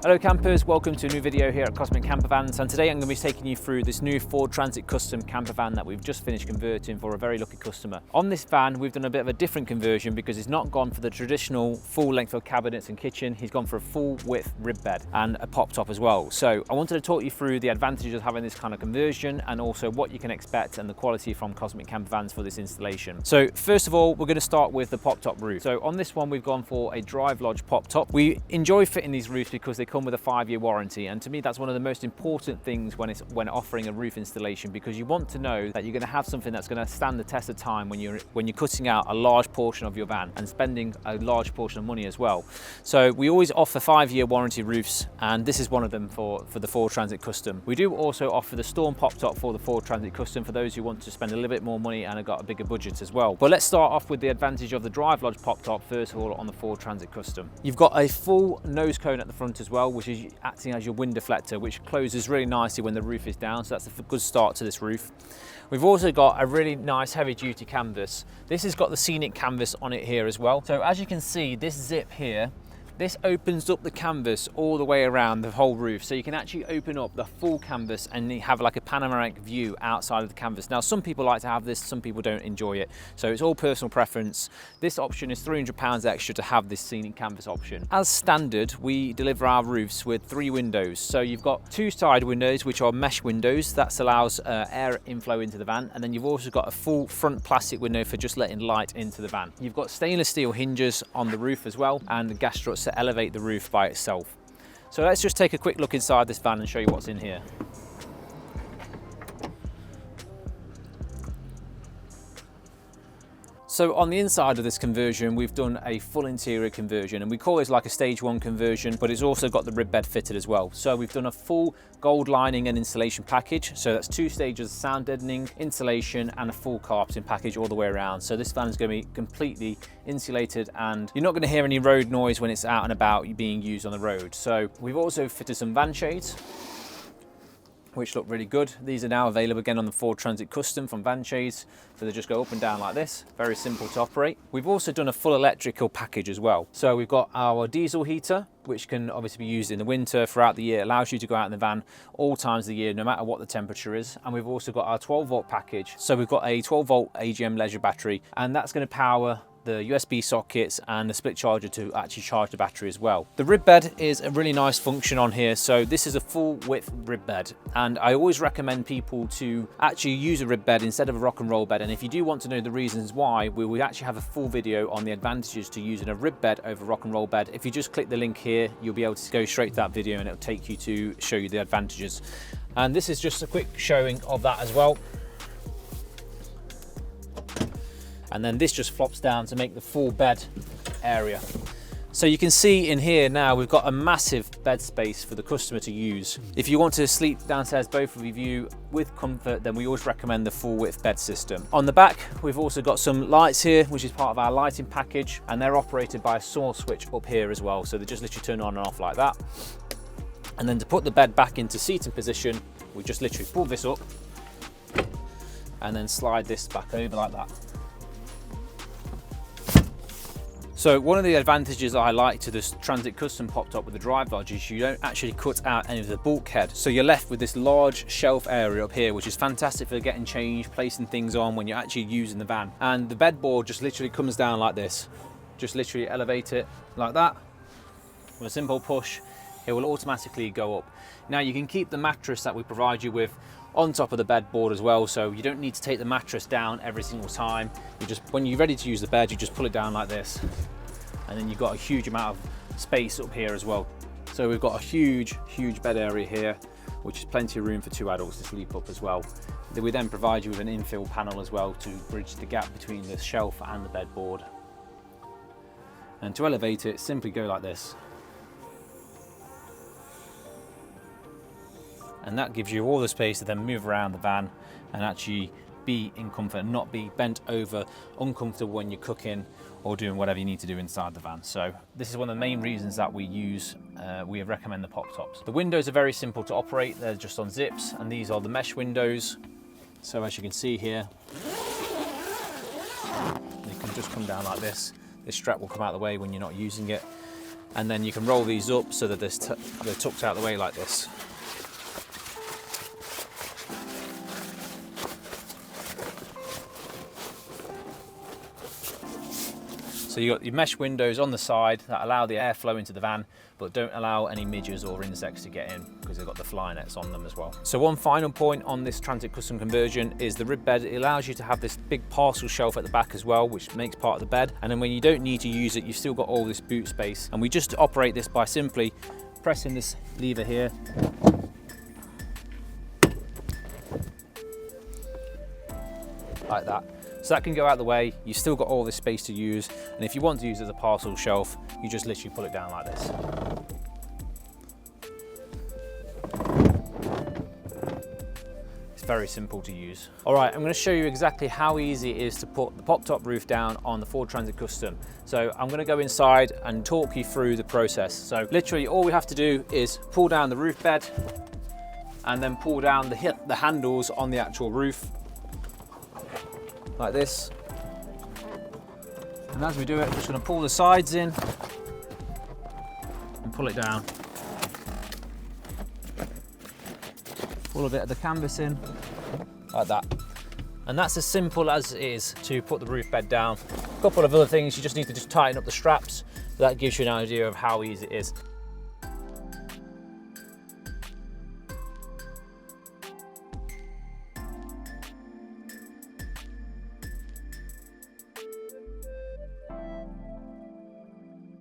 Hello campers, welcome to a new video here at Cosmic Campervans, and today I'm going to be taking you through this new Ford Transit Custom campervan that we've just finished converting for a very lucky customer. On this van we've done a bit of a different conversion because he's not gone for the traditional full length of cabinets and kitchen, he's gone for a full width rib bed and a pop top as well. So I wanted to talk you through the advantages of having this kind of conversion and also what you can expect and the quality from Cosmic Campervans for this installation. So first of all, we're going to start with the pop top roof. So on this one we've gone for a Drive Lodge pop top. We enjoy fitting these roofs because they come with a 5-year warranty, and to me that's one of the most important things when offering a roof installation, because you want to know that you're going to have something that's going to stand the test of time when you're cutting out a large portion of your van and spending a large portion of money as well. So we always offer 5-year warranty roofs, and this is one of them for the Ford Transit Custom. We do also offer the Storm pop top for the Ford Transit Custom for those who want to spend a little bit more money and have got a bigger budget as well. But let's start off with the advantage of the Drive Lodge pop top first of all on the Ford Transit Custom. You've got a full nose cone at the front as well, which is acting as your wind deflector, which closes really nicely when the roof is down, so that's a good start to this roof. We've also got a really nice heavy duty canvas. This has got the scenic canvas on it here as well. So as you can see, this zip here, this opens up the canvas all the way around the whole roof, so you can actually open up the full canvas and have like a panoramic view outside of the canvas. Now some people like to have this, some people don't enjoy it, so it's all personal preference. This option is £300 extra to have this scenic canvas option. As standard, we deliver our roofs with 3 windows. So you've got 2 side windows which are mesh windows, that allows air inflow into the van, and then you've also got a full front plastic window for just letting light into the van. You've got stainless steel hinges on the roof as well, and the gas struts to elevate the roof by itself. So let's just take a quick look inside this van and show you what's in here. So on the inside of this conversion, we've done a full interior conversion, and we call this like a stage 1 conversion, but it's also got the rib bed fitted as well. So we've done a full gold lining and insulation package. So that's 2 stages of sound deadening, insulation, and a full carpeting package all the way around. So this van is going to be completely insulated, and you're not going to hear any road noise when it's out and about being used on the road. So we've also fitted some van shades, which look really good. These are now available again on the Ford Transit Custom from Van Shades. So they just go up and down like this, very simple to operate. We've also done a full electrical package as well. So we've got our diesel heater, which can obviously be used in the winter, throughout the year. It allows you to go out in the van all times of the year, no matter what the temperature is. And we've also got our 12 volt package. So we've got a 12 volt AGM leisure battery, and that's going to power the USB sockets and the split charger to actually charge the battery as well. The rib bed is a really nice function on here. So this is a full width rib bed, and I always recommend people to actually use a rib bed instead of a rock and roll bed. And if you do want to know the reasons why, we actually have a full video on the advantages to using a rib bed over a rock and roll bed. If you just click the link here, you'll be able to go straight to that video and it'll take you to show you the advantages. And this is just a quick showing of that as well. And then this just flops down to make the full bed area. So you can see in here now we've got a massive bed space for the customer to use. If you want to sleep downstairs both of you with comfort, then we always recommend the full width bed system. On the back we've also got some lights here, which is part of our lighting package, and they're operated by a source switch up here as well, so they just literally turn on and off like that. And then to put the bed back into seating position, we just literally pull this up and then slide this back over like that. So one of the advantages I like to this Transit Custom pop top with the Drive Lodge is you don't actually cut out any of the bulkhead. So you're left with this large shelf area up here, which is fantastic for getting changed, placing things on when you're actually using the van. And the bed board just literally comes down like this. Just literally elevate it like that. With a simple push, it will automatically go up. Now you can keep the mattress that we provide you with on top of the bed board as well, so you don't need to take the mattress down every single time. You just, when you're ready to use the bed, you just pull it down like this, and then you've got a huge amount of space up here as well. So we've got a huge bed area here, which is plenty of room for 2 adults to sleep up as well. We then provide you with an infill panel as well to bridge the gap between the shelf and the bed board. And to elevate it, simply go like this. And that gives you all the space to then move around the van and actually be in comfort and not be bent over, uncomfortable when you're cooking or doing whatever you need to do inside the van. So this is one of the main reasons that we recommend the pop tops. The windows are very simple to operate. They're just on zips, and these are the mesh windows. So as you can see here, they can just come down like this. This strap will come out of the way when you're not using it. and then you can roll these up so that they're tucked out of the way like this. So you've got your mesh windows on the side that allow the airflow into the van, but don't allow any midges or insects to get in because they've got the fly nets on them as well. So one final point on this Transit Custom conversion is the rib bed. It allows you to have this big parcel shelf at the back as well, which makes part of the bed. And then when you don't need to use it, you've still got all this boot space. And we just operate this by simply pressing this lever here. Like that. So that can go out the way, you've still got all this space to use, and if you want to use it as a parcel shelf, you just literally pull it down like this. It's very simple to use. All right, I'm going to show you exactly how easy it is to put the pop-top roof down on the Ford Transit Custom. So I'm going to go inside and talk you through the process. So literally all we have to do is pull down the roof bed and then pull down the handles on the actual roof. Like this, and as we do it, we're just going to pull the sides in and pull it down. Pull a bit of the canvas in, like that. And that's as simple as it is to put the roof bed down. A couple of other things, you just need to tighten up the straps. That gives you an idea of how easy it is.